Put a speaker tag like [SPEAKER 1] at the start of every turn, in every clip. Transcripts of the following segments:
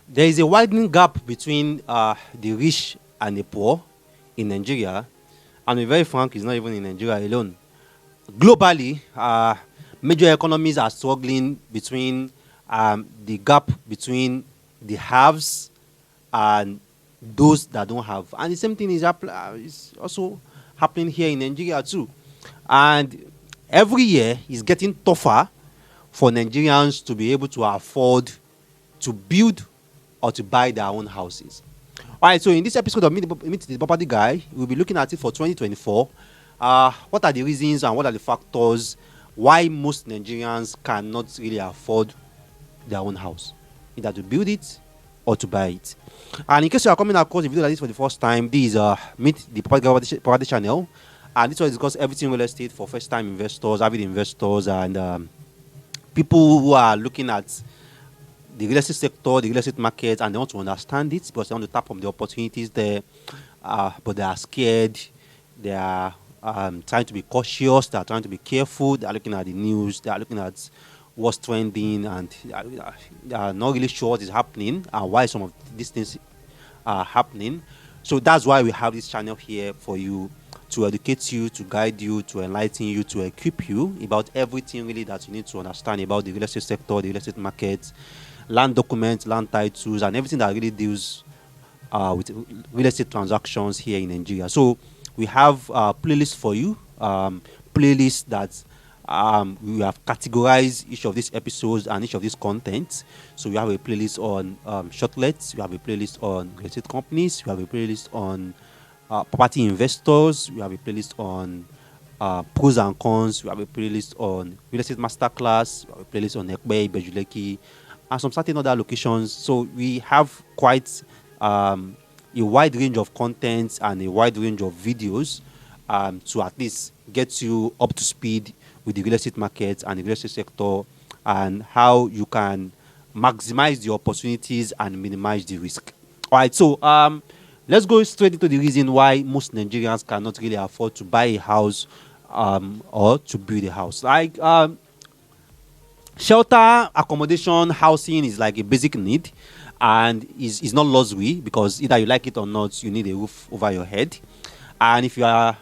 [SPEAKER 1] There is a widening gap between the rich and the poor in Nigeria, and to be very frank, it's not even in Nigeria alone. Globally, major economies are struggling between the gap between the haves and those that don't have. And the same thing is also happening here in Nigeria too. And every year is getting tougher for Nigerians to be able to afford to build or to buy their own houses. All right, so in this episode of Meet the Property Guy, we'll be looking at it for 2024. What are the reasons and what are the factors why most Nigerians cannot really afford their own house, either to build it or to buy it? And in case you are coming across a video like this for the first time, this is Meet the Property channel, and this one discuss everything real estate for first-time investors, avid investors, and people who are looking at the real estate sector, the real estate market, and they want to understand it because they want to tap on the opportunities there, but they are scared. They are trying to be cautious. They are trying to be careful. They are looking at the news. They are looking at what's trending, and they are not really sure what is happening and why some of these things are happening. So that's why we have this channel here for you, to educate you, to guide you, to enlighten you, to equip you about everything really that you need to understand about the real estate sector, the real estate market, land documents, land titles, and everything that really deals with real estate transactions here in Nigeria. So we have playlists for you, playlists that we have categorized each of these episodes and each of these contents. So we have a playlist on shortlets, we have a playlist on real estate companies, we have a playlist on property investors, we have a playlist on pros and cons, we have a playlist on real estate masterclass, we have a playlist on Ekbe, Bejuleki, and some certain other locations. So we have quite a wide range of contents and a wide range of videos to at least get you up to speed with the real estate market and the real estate sector, and how you can maximize the opportunities and minimize the risk. All right, so let's go straight into the reason why most Nigerians cannot really afford to buy a house or to build a house. Like shelter, accommodation, housing is like a basic need, and is not luxury, because either you like it or not, you need a roof over your head. And if you are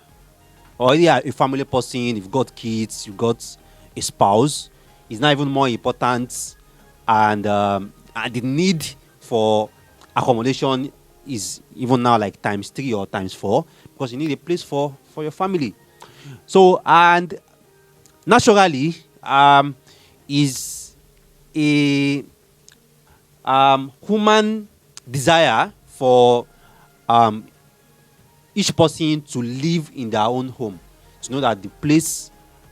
[SPEAKER 1] already a family person, you've got kids, you've got a spouse, it's not even more important. And the need for accommodation is even now like times 3 or times 4, because you need a place for your family. So, and naturally, is a human desire for each person to live in their own home, to know that the place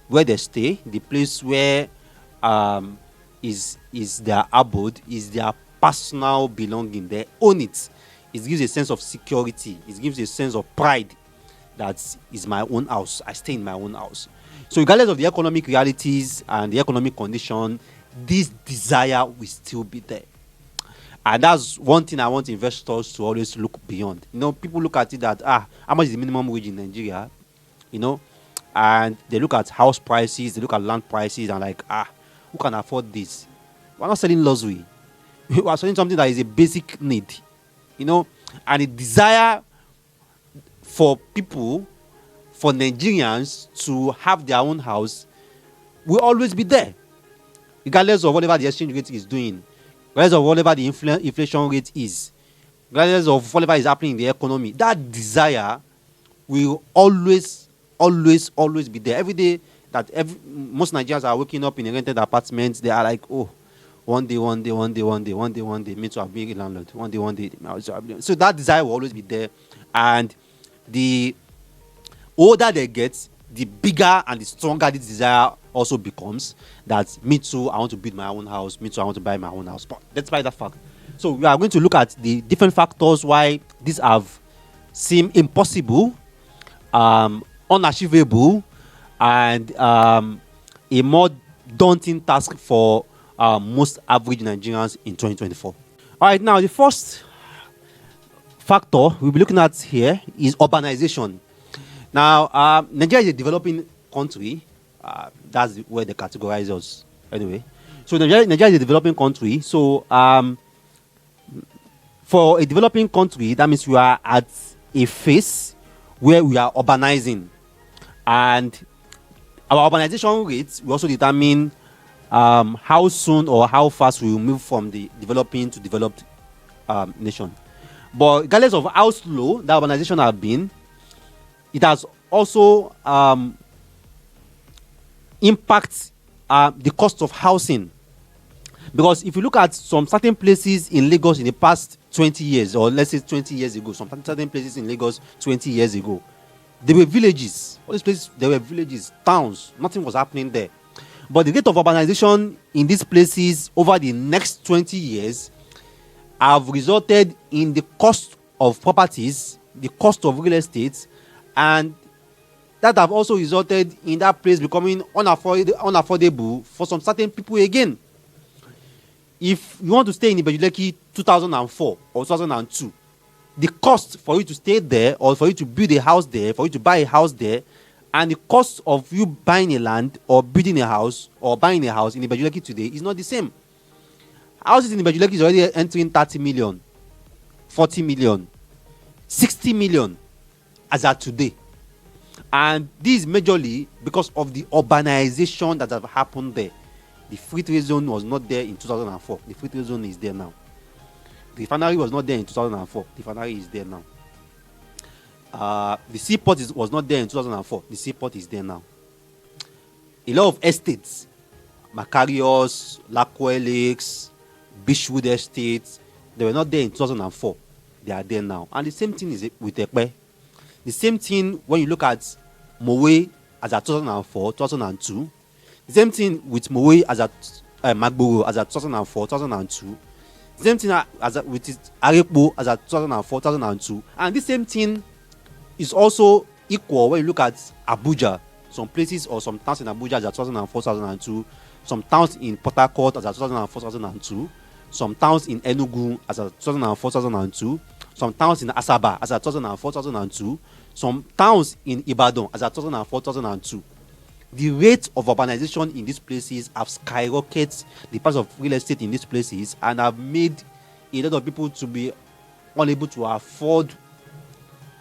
[SPEAKER 1] where they stay, the place where is their abode, is their personal belonging. They own it. It gives a sense of security. It gives a sense of pride that is my own house. I stay in my own house. So regardless of the economic realities and the economic condition, this desire will still be there. And that's one thing I want investors to always look beyond. You know, people look at it that, how much is the minimum wage in Nigeria? You know, and they look at house prices, they look at land prices, and like, who can afford this? We're not selling luxury. We're selling something that is a basic need. You know, and the desire for people, for Nigerians to have their own house will always be there, regardless of whatever the exchange rate is doing, regardless of whatever the inflation rate is, regardless of whatever is happening in the economy. That desire will always be there. Every day that most Nigerians are waking up in a rented apartment, they are like, oh, one day, me to have been a landlord. One day. So that desire will always be there. And the older they get, the bigger and the stronger this desire also becomes. That me too, I want to build my own house. Me too, I want to buy my own house. But despite that fact, so we are going to look at the different factors why these have seemed impossible, unachievable, and a more daunting task for most average Nigerians in 2024. All right, now the first factor we'll be looking at here is urbanization. Now, Nigeria is a developing country. That's where they categorize us anyway. So Nigeria is a developing country. So For a developing country, that means we are at a phase where we are urbanizing, and our urbanization rates will also determine how soon or how fast we will move from the developing to developed nation. But regardless of how slow the urbanization has been, it has also impacts the cost of housing. Because if you look at some certain places in Lagos in the past 20 years, or let's say 20 years ago, some certain places in Lagos 20 years ago, there were villages. All these places, there were villages, towns. Nothing was happening there. But the rate of urbanization in these places over the next 20 years have resulted in the cost of properties, the cost of real estate, and that have also resulted in that place becoming unaffordable for some certain people again. If you want to stay in Ibejuleki 2004 or 2002, the cost for you to stay there, or for you to build a house there, for you to buy a house there, and the cost of you buying a land or building a house or buying a house in Ibejuleki today is not the same. Houses in Ibejuleki is already entering 30 million, 40 million, 60 million as at today. And this is majorly because of the urbanization that have happened there. The free trade zone was not there in 2004. The free trade zone is there now. The refinery was not there in 2004. The refinery is there now. The seaport was not there in 2004. The seaport is there now. A lot of estates, Macarius, Lakwe Lakes, Beachwood Estates, they were not there in 2004. They are there now. And the same thing is with Ekpe. The same thing when you look at Mowe as at 2004, 2002. The same thing with Mowe as at Magboro as at 2004, 2002. The same thing with Arepo as at 2004, 2002. And the same thing is also equal when you look at Abuja. Some places or some towns in Abuja as at 2004, 2002. Some towns in Port Harcourt as at 2004, 2002. Some towns in Enugu as at 2004, 2002. Some towns in Asaba as at 2004, 2002. Some towns in Ibadan as at 2004, 2002. The rate of urbanization in these places have skyrocketed the price of real estate in these places, and have made a lot of people to be unable to afford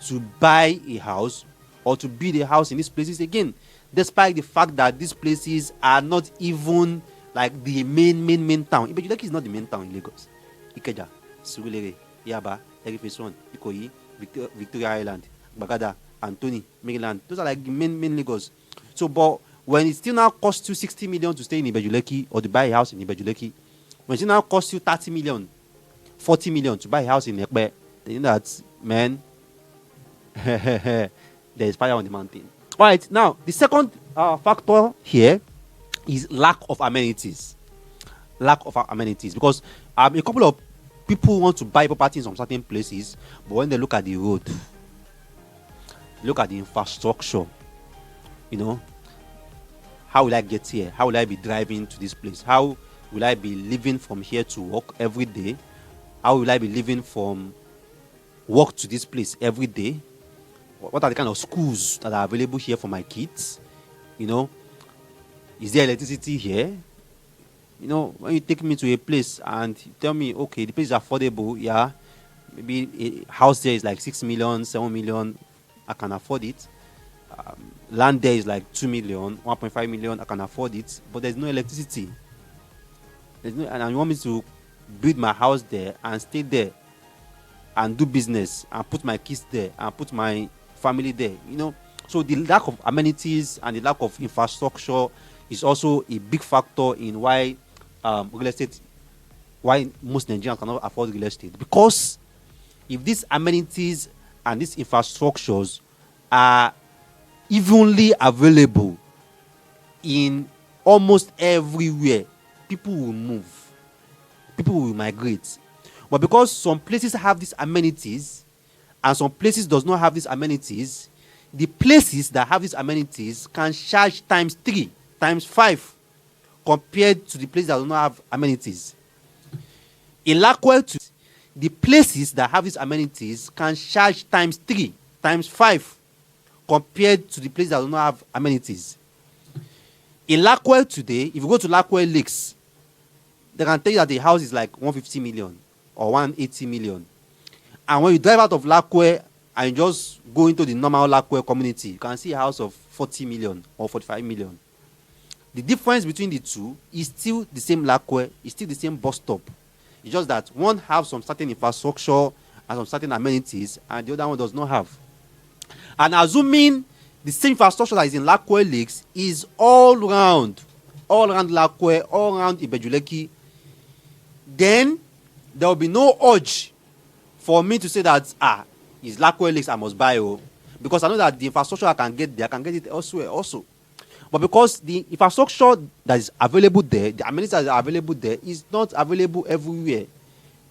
[SPEAKER 1] to buy a house or to build a house in these places again, despite the fact that these places are not even like the main town. Ibejuleki is not the main town in Lagos. Ikeja, Surulere, Yaba, Erifeson, Ikoyi, Victoria Island, Bagada, Anthony, Maryland. Those are like the main Lagos. So, but when it still now costs you 60 million to stay in Ibejuleki or to buy a house in Ibejuleki, when it still now costs you 30 million, 40 million to buy a house in Ekpe, then you know that, man, there is fire on the mountain. All right, now, the second factor here is lack of amenities. Lack of amenities. Because a couple of people want to buy property in some certain places, but when they look at the road, look at the infrastructure, you know, how will I get here? How will I be driving to this place? How will I be living from here to work every day? How will I be living from work to this place every day? What are the kind of schools that are available here for my kids? You know, is there electricity here? You know, when you take me to a place and you tell me, okay, the place is affordable, yeah, maybe a house there is like 6 million, 7 million, I can afford it. Land there is like 2 million, 1.5 million, I can afford it, but there's no electricity. And you want me to build my house there and stay there and do business and put my kids there and put my family there, you know. So the lack of amenities and the lack of infrastructure is also a big factor in why real estate, why most Nigerians cannot afford real estate. Because if these amenities and these infrastructures are evenly available in almost everywhere, people will move, people will migrate. But because some places have these amenities and some places does not have these amenities, the places that have these amenities can charge times 3, times 5 compared to the places that do not have amenities. In Lakwe, the places that have these amenities can charge times 3, times 5 compared to the places that do not have amenities. In Lakwe today, if you go to Lakwe Lakes, they can tell you that the house is like 150 million or 180 million. And when you drive out of Lugbe and you just go into the normal Lugbe community, you can see a house of 40 million or 45 million. The difference between the two is still the same Lugbe, it's still the same bus stop. It's just that one has some certain infrastructure and some certain amenities, and the other one does not have. And assuming the same infrastructure that is in Lugbe Lakes is all around Lugbe, all around Ibejuleki, then there will be no urge for me to say that, it's Lugbe Lakes I must buy, because I know that the infrastructure I can get there, I can get it elsewhere also. But because the infrastructure that is available there, the amenities that are available there, is not available everywhere,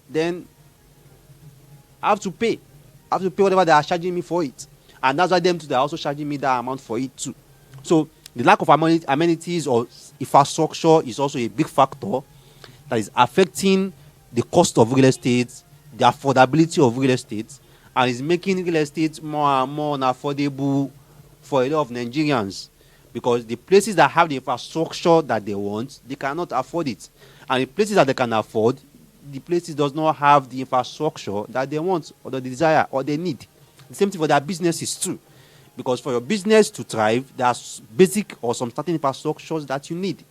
[SPEAKER 1] then I have to pay. I have to pay whatever they are charging me for it. And that's why them too, they are also charging me that amount for it too. So the lack of amenities or infrastructure is also a big factor that is affecting the cost of real estate, the affordability of real estate, and is making real estate more and more unaffordable for a lot of Nigerians. Because the places that have the infrastructure that they want, they cannot afford it. And the places that they can afford, the places does not have the infrastructure that they want or they desire or they need. The same thing for their businesses too. Because for your business to thrive, there's basic or some certain infrastructures that you need.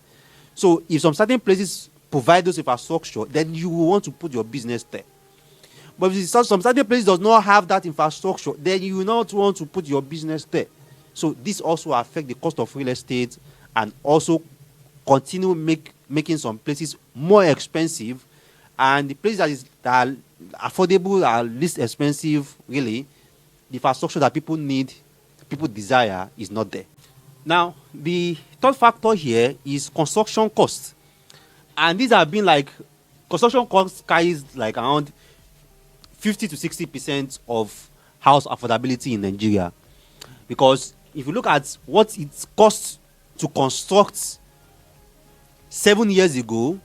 [SPEAKER 1] So if some certain places provide those infrastructure, then you will want to put your business there. But if some certain places does not have that infrastructure, then you will not want to put your business there. So this also affects the cost of real estate and also continue making some places more expensive, and the places that are affordable are least expensive, really, the infrastructure that people need, people desire, is not there. Now, the third factor here is construction costs. And these have been like, construction costs carries like around 50 to 60% of house affordability in Nigeria. Because if you look at what it costs to construct 7 years ago,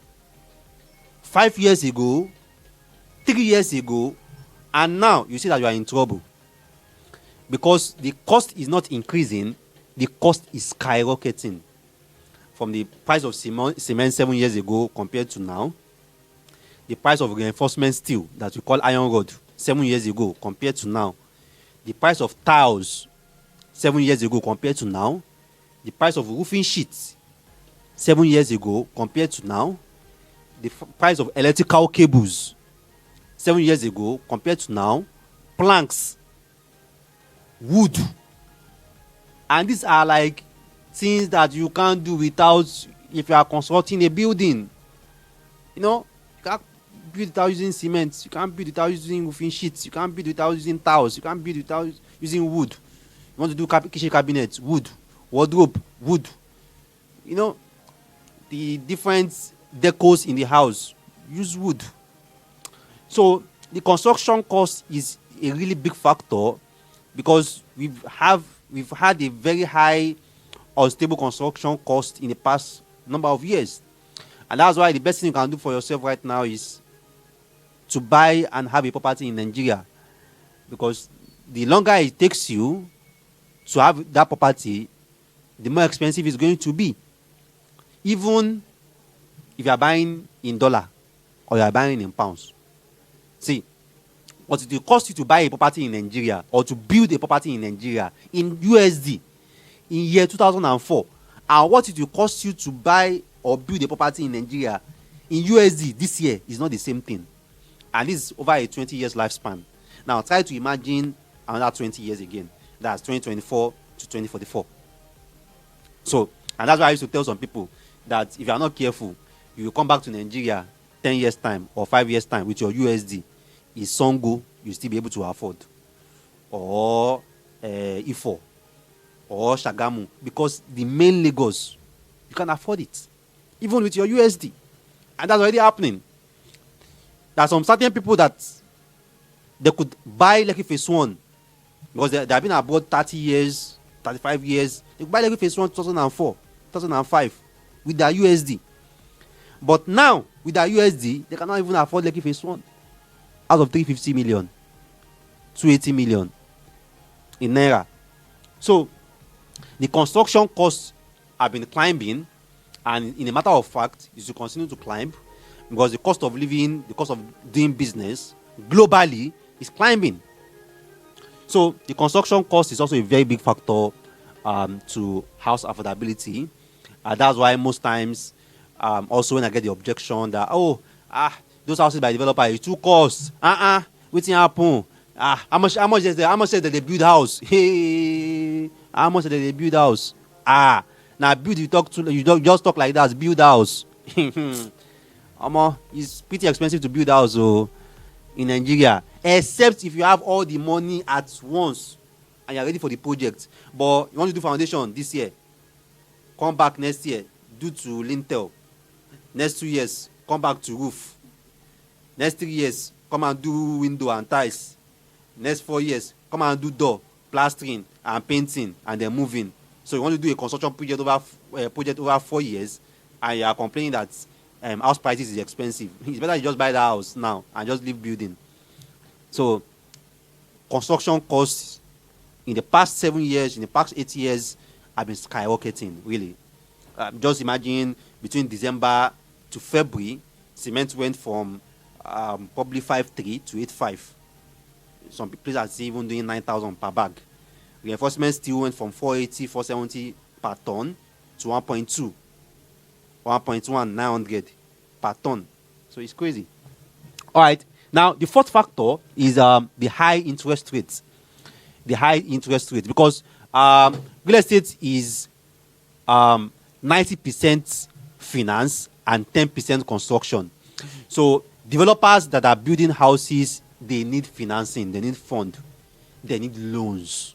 [SPEAKER 1] 5 years ago, 3 years ago, and now you see that you are in trouble. Because the cost is not increasing, the cost is skyrocketing. From the price of cement 7 years ago compared to now, the price of reinforcement steel that we call iron rod 7 years ago compared to now, the price of tiles 7 years ago compared to now, the price of roofing sheets 7 years ago compared to now, the price of electrical cables 7 years ago compared to now, planks, wood. And these are like things that you can't do without, if you are constructing a building. You know, you can't build without using cement, you can't build without using roofing sheets, you can't build without using tiles, you can't build without using wood. You want to do kitchen cabinets, wood. Wardrobe, wood. You know, the different decors in the house, use wood. So the construction cost is a really big factor, because we've had a very high unstable construction cost in the past number of years. And that's why the best thing you can do for yourself right now is to buy and have a property in Nigeria. Because the longer it takes you to have that property, the more expensive it's going to be. Even if you are buying in dollar or you are buying in pounds. See, what it will cost you to buy a property in Nigeria or to build a property in Nigeria in USD in year 2004, and what it will cost you to buy or build a property in Nigeria in USD this year is not the same thing. And this is over a 20 years lifespan. Now try to imagine another 20 years again. That's 2024 to 2044. So, and that's why I used to tell some people that if you are not careful, you will come back to Nigeria 10 years time or 5 years time with your USD. Is Songo you still be able to afford, or Ifo, or Shagamu, because the main Lagos you can afford it even with your USD. And that's already happening. There are some certain people that they could buy Lekki Phase 1 because they have been abroad 30 years, 35 years. They could buy Lekki Phase 1 2004, 2005 with their USD. But now, with their USD, they cannot even afford Lekki Phase 1 out of 350 million, 280 million in naira. So, the construction costs have been climbing, and in a matter of fact, it will continue to climb because the cost of living, the cost of doing business globally is climbing. So the construction cost is also a very big factor to house affordability. That's why most times, also when I get the objection that those houses by developer is too cost. Wetin happen? How much they build house? Hey, how much they build house? Now build you just talk like that. Build house. It's pretty expensive to build house in Nigeria, except if you have all the money at once and you're ready for the project. But you want to do foundation this year, come back next year, do to lintel. Next 2 years, come back to roof. Next 3 years, come and do window and ties. Next 4 years, come and do door, plastering and painting, and then moving. So you want to do a construction project over 4 years, and you are complaining that house prices is expensive. It's better you just buy the house now and just leave building. So construction costs in the past 7 years, in the past 8 years, have been skyrocketing, really. Just imagine between December to February, cement went from probably 5.3 to 8.5. Some places are even doing 9,000 per bag. Reinforcement steel went from 480, 470 per ton to 1.2, 1.1, 900 per ton. So it's crazy. All right. Now, the fourth factor is the high interest rates. The high interest rates, because real estate is 90% finance and 10% construction. So developers that are building houses, they need financing, they need fund, they need loans.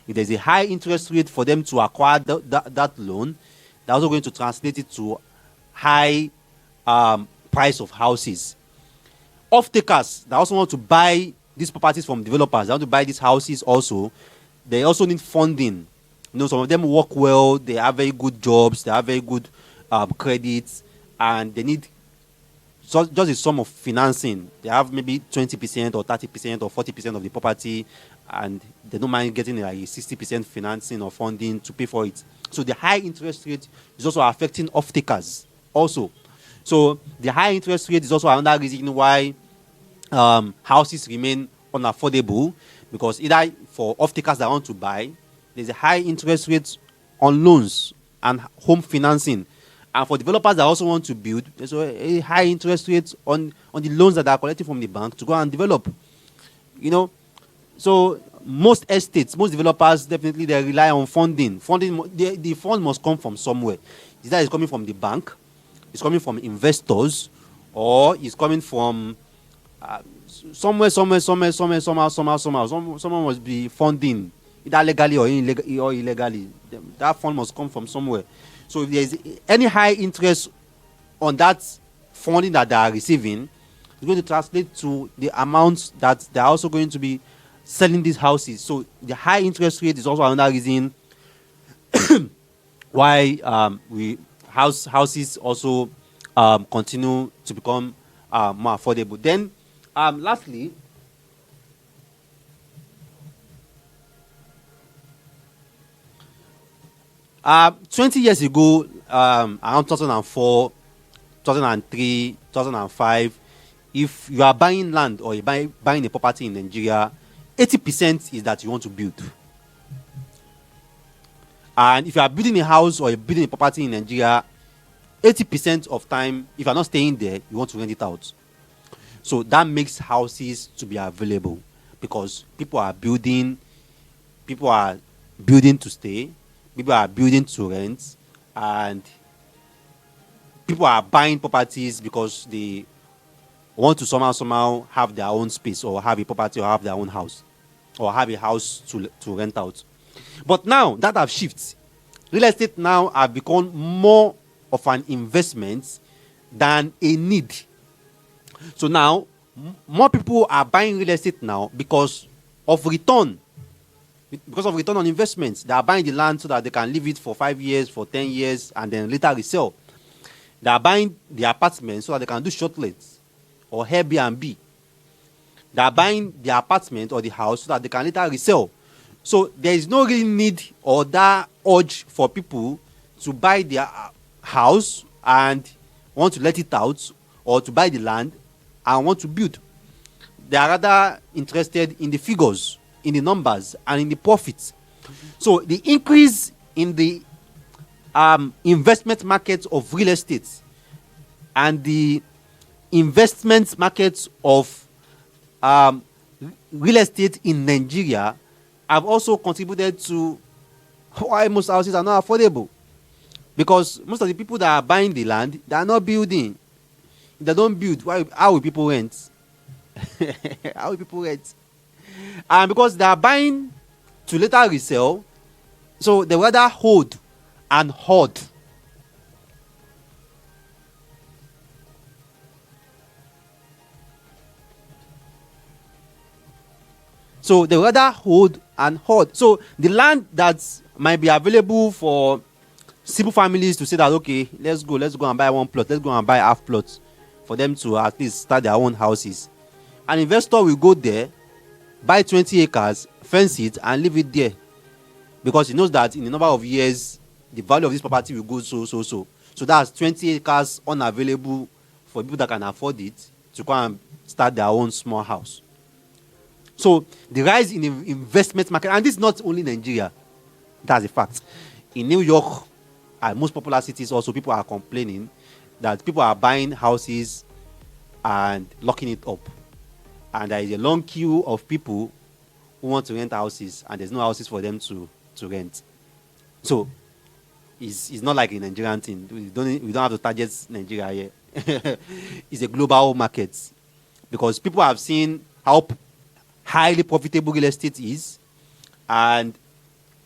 [SPEAKER 1] If there's a high interest rate for them to acquire that loan, they're also going to translate it to high price of houses. Off-takers that also want to buy these properties from developers, they want to buy these houses also, they also need funding. Some of them work well, they have very good jobs, they have very good credits, and they need just a sum of financing. They have maybe 20% or 30% or 40% of the property, and they don't mind getting like 60% financing or funding to pay for it. So the high interest rate is also affecting off-takers also. So the high interest rate is also another reason why houses remain unaffordable, because either for off-takers that want to buy, there's a high interest rate on loans and home financing. And for developers that also want to build, there's a high interest rate on the loans that are collected from the bank to go and develop. So most estates, most developers, definitely they rely on funding. The fund must come from somewhere. Either it's coming from the bank, it's coming from investors, or it's coming from somehow. Someone must be funding, either legally or illegally. That fund must come from somewhere. So if there's any high interest on that funding that they are receiving, it's going to translate to the amounts that they're also going to be selling these houses. So the high interest rate is also another reason why houses also continue to become more affordable. Then, lastly, 20 years ago, around 2004, 2003, 2005, if you are buying land or you buying a property in Nigeria, 80% is that you want to build. And if you are building a house or you're building a property in Nigeria, 80% of time, if you're not staying there, you want to rent it out. So that makes houses to be available, because people are building to stay, people are building to rent, and people are buying properties because they want to somehow have their own space, or have a property, or have their own house, or have a house to rent out. But now that have shifted. Real estate now have become more of an investment than a need. So now more people are buying real estate now because of return. Because of return on investments. They are buying the land so that they can leave it for 5 years, for 10 years, and then later resell. They are buying the apartment so that they can do short lets or Airbnb. They are buying the apartment or the house so that they can later resell. So there is no real need or that urge for people to buy their house and want to let it out, or to buy the land and want to build. they are rather interested in the figures, in the numbers, and in the profits. So the increase in the investment market of real estate and the investment markets of real estate in Nigeria have also contributed to why most houses are not affordable. Because most of the people that are buying the land, they are not building. If they don't build, how will people rent? How will people rent? And because they are buying to later resell, so they rather hold and hoard. So they rather hold and hoard. So the land that might be available for simple families to say that, okay, let's go and buy one plot, let's go and buy half plots for them to at least start their own houses. An investor will go there, buy 20 acres, fence it, and leave it there, because he knows that in a number of years the value of this property will go so. So that's 20 acres unavailable for people that can afford it to come and start their own small house. So the rise in the investment market, and this is not only Nigeria, that's a fact. In New York and most popular cities also, people are complaining that people are buying houses and locking it up. And there is a long queue of people who want to rent houses, and there's no houses for them to rent. So it's not like a Nigerian thing. We don't have to target Nigeria here. It's a global market, because people have seen how highly profitable real estate is and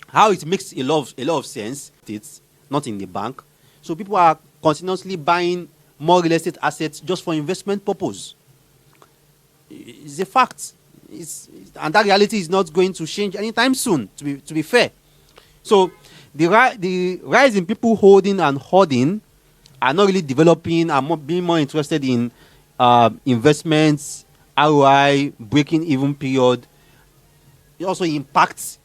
[SPEAKER 1] how it makes a lot of sense. It's not in the bank. So people are continuously buying more real estate assets just for investment purpose. It's a fact. And that reality is not going to change anytime soon, to be fair. So the rise in people holding and hoarding are not really developing and being more interested in investments, ROI, breaking even period. It also impacts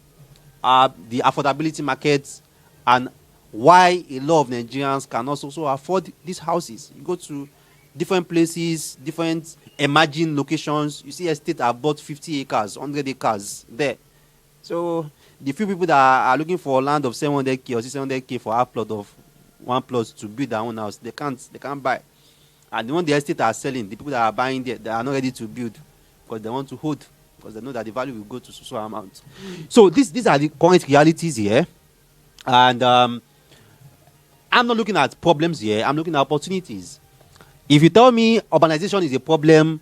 [SPEAKER 1] the affordability market, and why a lot of Nigerians can also afford these houses. You go to different places, different emerging locations, you see estates are bought 50 acres, 100 acres there. So the few people that are looking for land of 700k or 600k for half plot of one plot to build their own house, they can't buy. And the one the estate are selling, the people that are buying there, they are not ready to build because they want to hold, because they know that the value will go to so amount. So these are the current realities here. And I'm not looking at problems here, I'm looking at opportunities. If you tell me urbanization is a problem,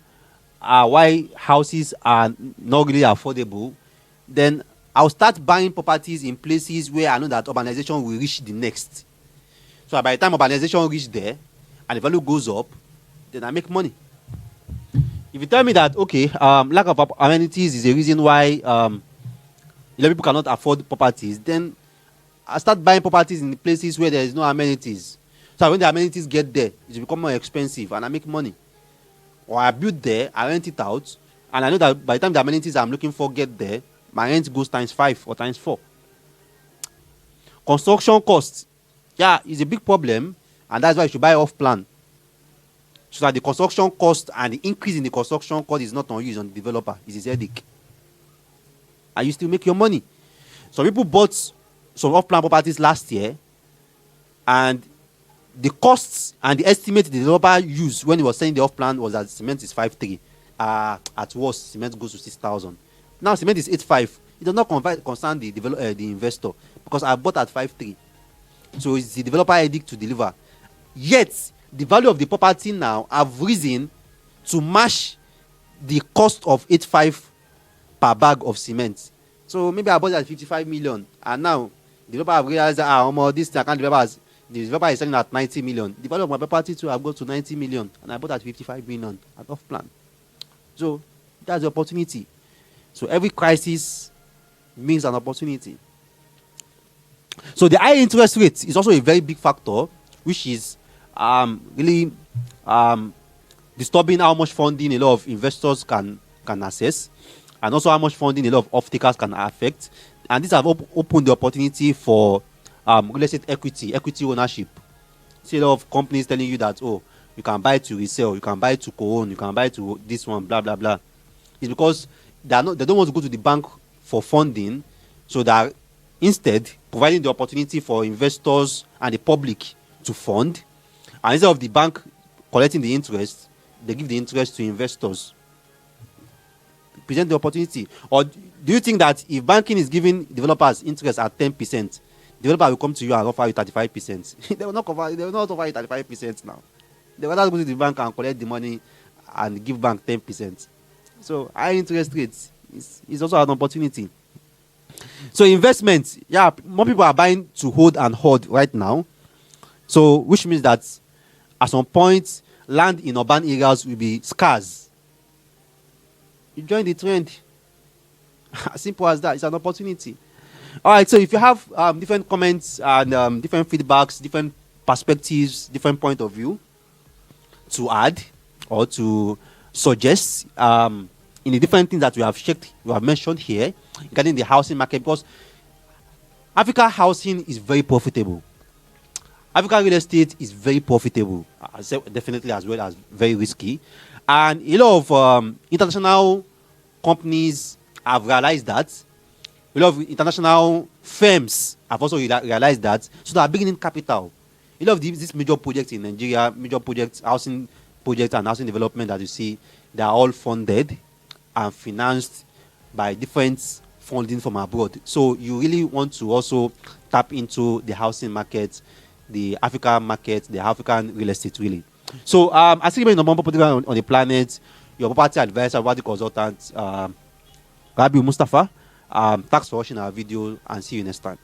[SPEAKER 1] why houses are not really affordable, then I'll start buying properties in places where I know that urbanization will reach the next. So by the time urbanization reaches there and the value goes up, then I make money. If you tell me that, okay, lack of amenities is a reason why a lot of people cannot afford properties, then I start buying properties in places where there is no amenities. So when the amenities get there, it become more expensive and I make money. Or I build there, I rent it out, and I know that by the time the amenities I'm looking for get there, my rent goes ×5 or ×4. Construction costs, is a big problem, and that's why you should buy off plan. So that the construction cost and the increase in the construction cost is not on you, it's on the developer. It's his headache. And you still make your money. So people bought some off-plan properties last year, and the costs and the estimate the developer used when he was selling the off-plan was that cement is 5.3. At worst, cement goes to 6,000. Now cement is 8.5. It does not concern the investor, because I bought at 5.3. So it's the developer headache to deliver. Yet the value of the property now have risen to match the cost of 8.5 per bag of cement. So maybe I bought it at 55 million, and now the developer have realized that this thing I can't deliver. The developer is selling at 90 million. The value of my property too have got to 90 million, and I bought at 55 million at off plan. So that's the opportunity. So every crisis means an opportunity. So the high interest rate is also a very big factor, which is really disturbing how much funding a lot of investors can access, and also how much funding a lot of off-takers can affect. And these have opened the opportunity for real estate equity ownership. See a lot of companies telling you that, you can buy to resell, you can buy to co-own, you can buy to this one, blah, blah, blah. is because they don't want to go to the bank for funding, so they are instead providing the opportunity for investors and the public to fund. And instead of the bank collecting the interest, they give the interest to investors. Present the opportunity. Or do you think that if banking is giving developers interest at 10%, developer will come to you and offer you 35%? They will not offer you 35% now. They will not go to the bank and collect the money and give bank 10%. So high interest rates is also an opportunity. So investments, yeah, more people are buying to hold and hoard right now. So which means that at some point, land in urban areas will be scarce. You join the trend. As simple as that. It's an opportunity. All right. So if you have different comments and different feedbacks, different perspectives, different point of view to add or to suggest in the different things that we have mentioned here regarding the housing market, because Africa housing is very profitable. African real estate is very profitable, definitely, as well as very risky. And a lot of international companies have realized that. A lot of international firms have also realized that. So they are bringing in capital. A lot of these major projects in Nigeria, major projects, housing projects and housing development that you see, they are all funded and financed by different funding from abroad. So you really want to also tap into the housing market, the African market, the African real estate, really. So, as the number one property on the planet, your property advisor, property consultant, Rabi Mustafa. Thanks for watching our video and see you next time.